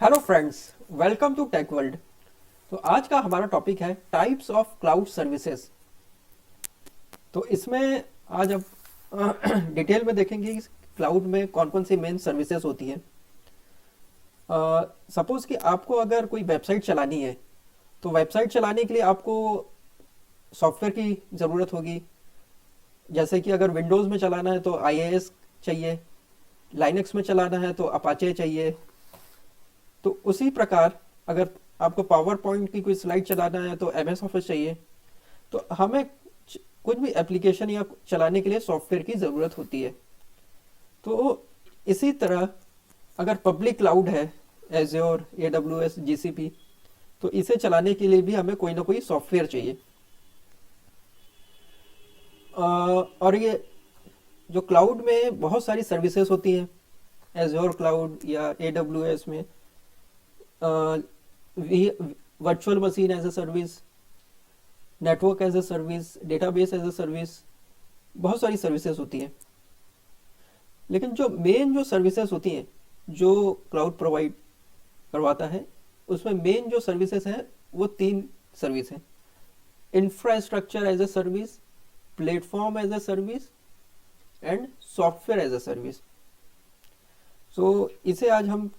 Hello friends, welcome to tech world. तो आज का हमारा टॉपिक है टाइप्स ऑफ क्लाउड सर्विसेज। तो इसमें आज अब डिटेल में देखेंगे कि क्लाउड में कौन कौन सी मेन सर्विसेज होती हैं। सपोज़ कि आपको अगर कोई वेबसाइट चलानी है, तो वेबसाइट चलाने के लिए आपको सॉफ्टवेयर की ज़रूरत होगी। जैसे कि अगर विंडोज़ में चलाना है तो IIS चाहिए, लाइनक्स में चलाना है तो अपाचे चाहिए। तो उसी प्रकार अगर आपको पावर पॉइंट की कोई स्लाइड चलाना है तो MS ऑफिस चाहिए। तो हमें कुछ भी एप्लीकेशन या चलाने के लिए सॉफ्टवेयर की ज़रूरत होती है। तो इसी तरह अगर पब्लिक क्लाउड है, एज्योर, AWS, GCP, तो इसे चलाने के लिए भी हमें कोई ना कोई सॉफ्टवेयर चाहिए। और ये जो क्लाउड में बहुत सारी सर्विसेज होती हैं, एज्योर क्लाउड या AWS में virtual machine as a service, network as a service, database as a service, बहुत सारी सर्विसेज होती हैं। लेकिन जो मेन जो सर्विसेज होती हैं जो क्लाउड प्रोवाइड करवाता है, उसमें मेन जो सर्विसेज हैं वो तीन सर्विस हैं: infrastructure as a service, platform as a service and software as a service. So इसे आज हम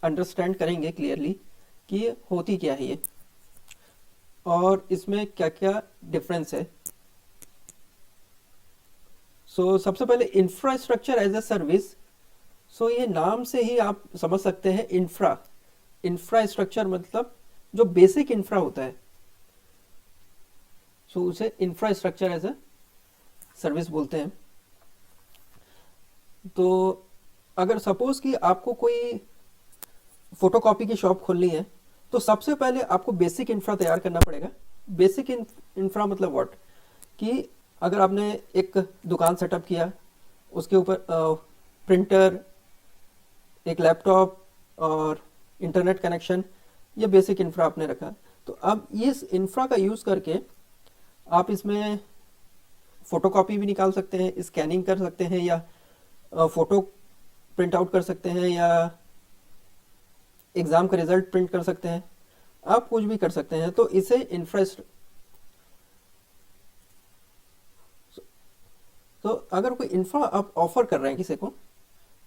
अंडरस्टैंड करेंगे क्लियरली कि ये होती क्या है ये, और इसमें क्या क्या डिफरेंस है। सबसे पहले इंफ्रास्ट्रक्चर एज ए सर्विस। ये नाम से ही आप समझ सकते हैं, इंफ्रास्ट्रक्चर मतलब जो बेसिक इंफ्रा होता है, उसे इंफ्रास्ट्रक्चर एज ए सर्विस बोलते हैं। तो अगर सपोज कि आपको कोई फोटोकॉपी की शॉप खोलनी है, तो सबसे पहले आपको बेसिक इंफ्रा तैयार करना पड़ेगा। बेसिक इंफ्रा मतलब व्हाट, कि अगर आपने एक दुकान सेटअप किया, उसके ऊपर प्रिंटर, एक लैपटॉप और इंटरनेट कनेक्शन, ये बेसिक इंफ्रा आपने रखा। तो अब इस इंफ्रा का यूज़ करके आप इसमें फ़ोटोकॉपी भी निकाल सकते हैं, स्कैनिंग कर सकते हैं, या फ़ोटो प्रिंट आउट कर सकते हैं, या एग्ज़ाम का रिजल्ट प्रिंट कर सकते हैं, आप कुछ भी कर सकते हैं। तो इसे तो अगर कोई इंफ्रा आप ऑफर कर रहे हैं किसी को,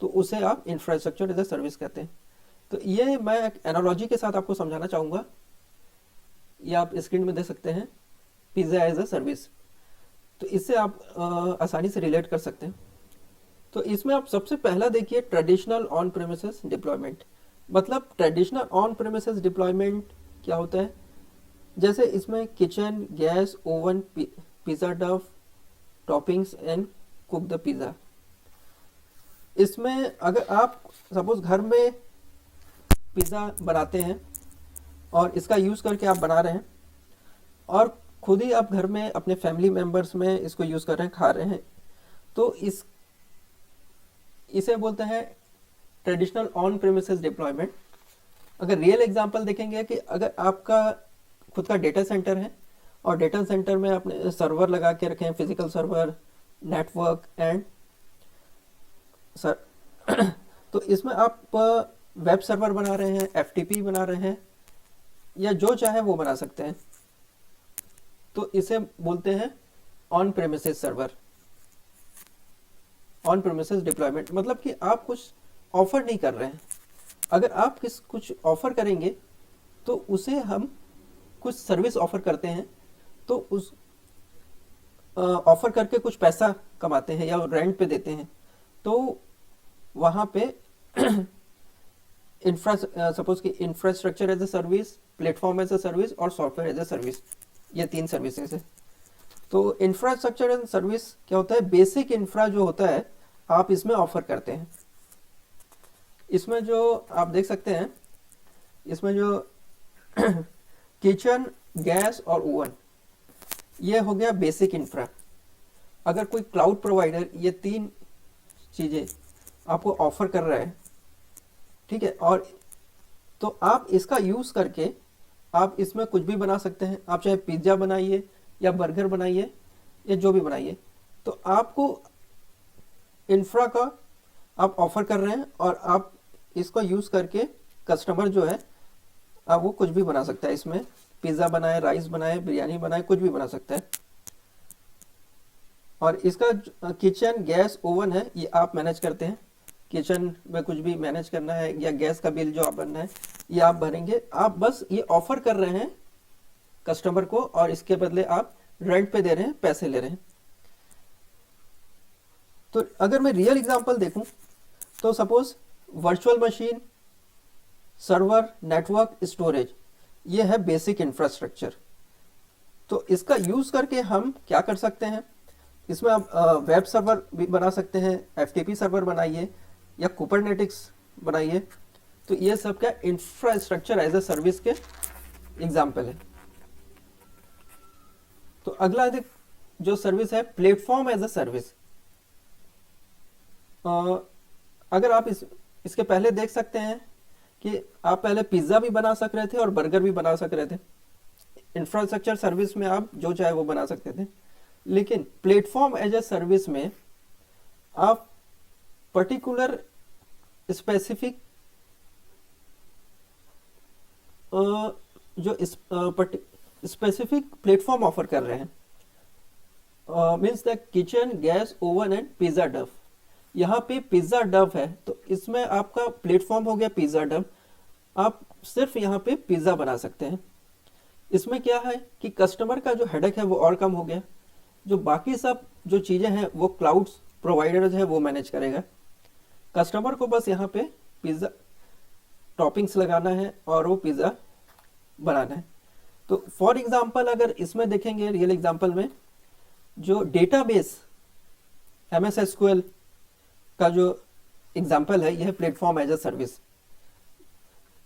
तो उसे आप इंफ्रास्ट्रक्चर एज ए सर्विस कहते हैं। तो ये मैं एक एनालॉजी के साथ आपको समझाना चाहूँगा, ये आप स्क्रीन में देख सकते हैं, पिज़्ज़ा एज ए सर्विस। तो इससे आप आसानी से रिलेट कर सकते हैं। तो इसमें आप सबसे पहला देखिए, ट्रेडिशनल ऑन प्रेमिसेस डिप्लॉयमेंट। मतलब ट्रेडिशनल ऑन प्रेमिसेस डिप्लॉयमेंट क्या होता है, जैसे इसमें kitchen, gas, oven, pizza Dove, toppings and cook the pizza. इसमें अगर आप सपोज घर में पिज़्ज़ा बनाते हैं और इसका यूज़ करके आप बना रहे हैं, और खुद ही आप घर में अपने फैमिली मेम्बर्स में इसको यूज़ कर रहे हैं, खा रहे हैं, तो इसे बोलते हैं ट्रेडिशनल ऑन प्रेमिसेस डिप्लॉयमेंट। अगर रियल एग्जांपल देखेंगे कि अगर आपका खुद का डेटा सेंटर है और डेटा सेंटर में आपने सर्वर लगा के रखे हैं, physical server, network and sir तो इसमें आप वेब सर्वर बना रहे हैं, FTP बना रहे हैं, या जो चाहे वो बना सकते हैं। तो इसे बोलते हैं on premises server, on premises deployment. मतलब कि आप कुछ ऑफर नहीं कर रहे हैं। अगर आप कुछ ऑफर करेंगे तो उसे हम कुछ सर्विस ऑफर करते हैं, तो उस ऑफर करके कुछ पैसा कमाते हैं या रेंट पे देते हैं। तो वहाँ पे सपोज कि infrastructure as a service, platform as a service और सॉफ्टवेयर एज ए सर्विस, ये तीन सर्विसेज है। तो इंफ्रास्ट्रक्चर एज ए सर्विस क्या होता है, बेसिक इंफ्रा जो होता है आप इसमें ऑफर करते हैं। इसमें जो आप देख सकते हैं, इसमें जो किचन, गैस और ओवन, ये हो गया बेसिक इंफ्रा। अगर कोई क्लाउड प्रोवाइडर ये तीन चीज़ें आपको ऑफर कर रहा है, ठीक है, और तो आप इसका यूज़ करके आप इसमें कुछ भी बना सकते हैं। आप चाहे पिज़्ज़ा बनाइए या बर्गर बनाइए या जो भी बनाइए, तो आपको इंफ्रा का आप ऑफर कर रहे हैं और आप इसको यूज़ करके कस्टमर जो है अब वो कुछ भी बना सकता है, इसमें पिज़्ज़ा बनाए, राइस बनाए, बिरयानी बनाए, कुछ भी बना सकता है। और इसका किचन गैस ओवन है, ये आप मैनेज करते हैं। किचन में कुछ भी मैनेज करना है या गैस का बिल जो आप भरना है ये आप भरेंगे। आप बस ये ऑफर कर रहे हैं कस्टमर को और इसके बदले आप रेंट पे दे रहे हैं, पैसे ले रहे हैं। तो अगर मैं रियल एग्जांपल देखूं तो suppose virtual machine, server, network, storage, ये है बेसिक इंफ्रास्ट्रक्चर। तो इसका यूज करके हम क्या कर सकते हैं, इसमें आप वेब सर्वर भी बना सकते हैं, एफटीपी सर्वर बनाइए या कुबरनेटिक्स बनाइए। तो ये सब क्या इंफ्रास्ट्रक्चर एज ए सर्विस के एग्जाम्पल है। तो अगला जो सर्विस है प्लेटफॉर्म एज ए सर्विस। अगर आप इसके पहले देख सकते हैं कि आप पहले पिज्ज़ा भी बना सक रहे थे और बर्गर भी बना सक रहे थे। इंफ्रास्ट्रक्चर सर्विस में आप जो चाहे वो बना सकते थे, लेकिन प्लेटफॉर्म एज ए सर्विस में आप पर्टिकुलर स्पेसिफिक जो स्पेसिफिक प्लेटफॉर्म ऑफर कर रहे हैं। Means the kitchen, gas, oven and pizza Dove. यहाँ पे पिज्ज़ा डव है तो इसमें आपका प्लेटफॉर्म हो गया पिज्ज़ा डव। आप सिर्फ यहाँ पे पिज्ज़ा बना सकते हैं। इसमें क्या है कि कस्टमर का जो हेडेक है वो और कम हो गया। जो बाकी सब जो चीज़ें हैं वो क्लाउड प्रोवाइडर है वो मैनेज करेगा। कस्टमर को बस यहाँ पे पिज़्ज़ा टॉपिंग्स लगाना है और वो पिज़्ज़ा बनाना है। तो फॉर एग्जांपल अगर इसमें देखेंगे रियल एग्जांपल में जो डेटाबेस MS SQL का जो एग्जांपल है यह platform as a service.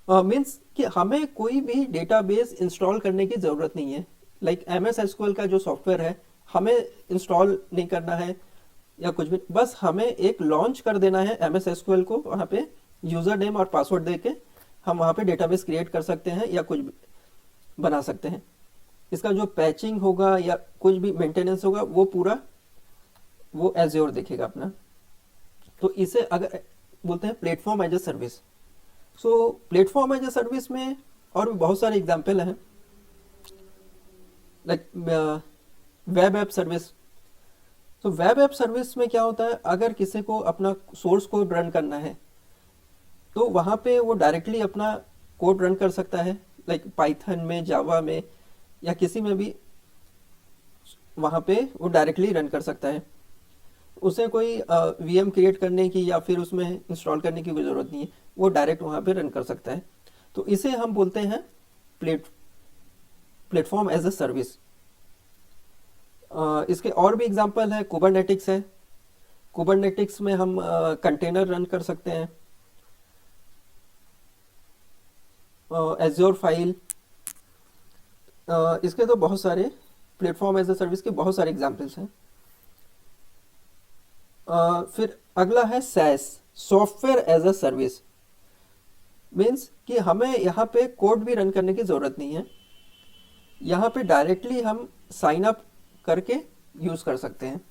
Means कि हमें कोई भी डेटाबेस इंस्टॉल करने की ज़रूरत नहीं है। लाइक MS SQL का जो सॉफ्टवेयर है हमें इंस्टॉल नहीं करना है या कुछ भी, बस हमें एक लॉन्च कर देना है MS SQL को, वहाँ पे यूज़र नेम और पासवर्ड देके हम वहाँ पे डेटाबेस क्रिएट कर सकते हैं या कुछ भी बना सकते हैं। इसका जो पैचिंग होगा या कुछ भी मेंटेनेंस होगा वो पूरा वो एज्योर देखेगा अपना। तो इसे अगर बोलते हैं platform as a service. So platform as a service में और भी बहुत सारे एग्जांपल हैं, लाइक वेब ऐप सर्विस। तो वेब ऐप सर्विस में क्या होता है, अगर किसी को अपना सोर्स कोड रन करना है तो वहाँ पे वो डायरेक्टली अपना कोड रन कर सकता है, लाइक पाइथन में, जावा में या किसी में भी वहाँ पे वो डायरेक्टली रन कर सकता है। उसे कोई VM क्रिएट करने की या फिर उसमें इंस्टॉल करने की कोई ज़रूरत नहीं है, वो डायरेक्ट वहाँ पे रन कर सकता है। तो इसे हम बोलते हैं प्लेटफॉर्म एज ए सर्विस। इसके और भी एग्जांपल है, कुबरनेटिक्स है। कुबरनेटिक्स में हम कंटेनर रन कर सकते हैं, एज्योर फाइल। इसके तो बहुत सारे प्लेटफॉर्म एज ए सर्विस के बहुत सारे एग्जांपल्स हैं। फिर अगला है SaaS, software as a service. Means कि हमें यहाँ पे कोड भी रन करने की ज़रूरत नहीं है, यहाँ पे डायरेक्टली हम साइन अप करके यूज़ कर सकते हैं।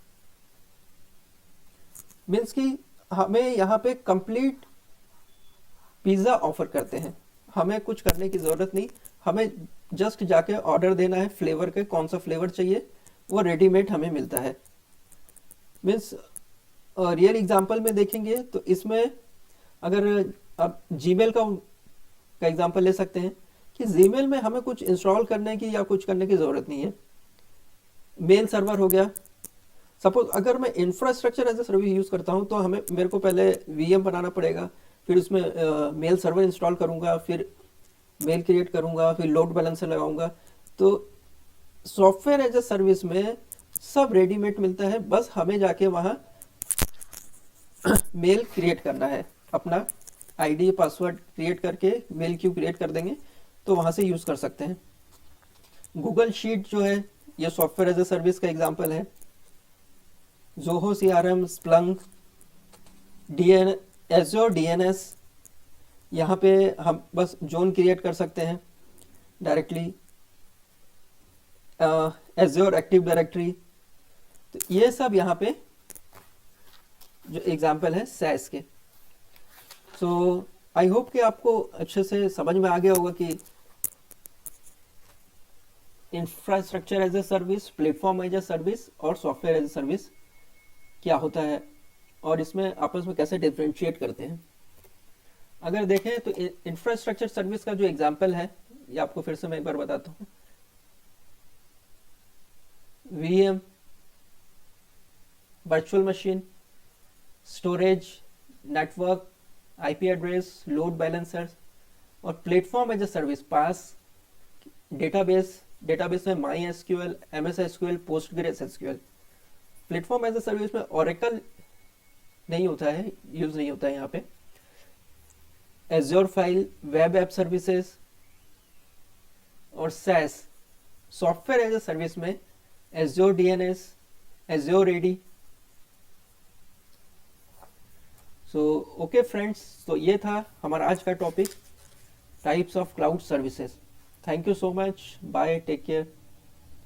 मीन्स कि हमें यहाँ पे कंप्लीट पिज़्ज़ा ऑफर करते हैं, हमें कुछ करने की ज़रूरत नहीं, हमें जस्ट जाके ऑर्डर देना है फ्लेवर के, कौन सा फ्लेवर चाहिए वो रेडीमेड हमें मिलता है। मीन्स रियल एग्जांपल में देखेंगे तो इसमें अगर आप जीमेल का एग्जांपल ले सकते हैं कि जीमेल में हमें कुछ इंस्टॉल करने की या कुछ करने की ज़रूरत नहीं है। मेल सर्वर हो गया। सपोज अगर मैं infrastructure as a service use करता हूँ तो मेरे को पहले VM बनाना पड़ेगा, फिर उसमें मेल सर्वर इंस्टॉल करूँगा, फिर मेल क्रिएट करूँगा, फिर लोड बैलेंसर लगाऊंगा। तो सॉफ्टवेयर एज ए सर्विस में सब रेडीमेड मिलता है, बस हमें जाके वहाँ मेल क्रिएट करना है, अपना ID पासवर्ड क्रिएट करके मेल क्यू क्रिएट कर देंगे तो वहाँ से यूज़ कर सकते हैं। गूगल शीट जो है ये सॉफ्टवेयर एज ए सर्विस का एग्जांपल है। Zoho CRM, Splunk, Azure DNS, यहाँ पे हम बस जोन क्रिएट कर सकते हैं डायरेक्टली। Azure active directory. तो ये सब यहाँ पे जो एग्जांपल है SaaS के। सो आई होप कि आपको अच्छे से समझ में आ गया होगा कि infrastructure as a service, platform as a service और सॉफ्टवेयर एज ए सर्विस क्या होता है और इसमें आपस में कैसे डिफ्रेंशिएट करते हैं। अगर देखें तो इंफ्रास्ट्रक्चर सर्विस का जो एग्जांपल है, ये आपको फिर से मैं एक बार बताता हूँ। VM, virtual machine, storage, network, IP address, load balancers और platform as a service, PaaS, database में MySQL, MS SQL, Postgres SQL. Platform as a service में ओरेकल नहीं होता है, यूज नहीं होता है यहाँ पे। Azure file, web app services और SaaS, software as a service में Azure DNS, Azure AD. So okay friends, तो ये था हमारा आज का topic, types of cloud services. Thank you so much, bye, take care.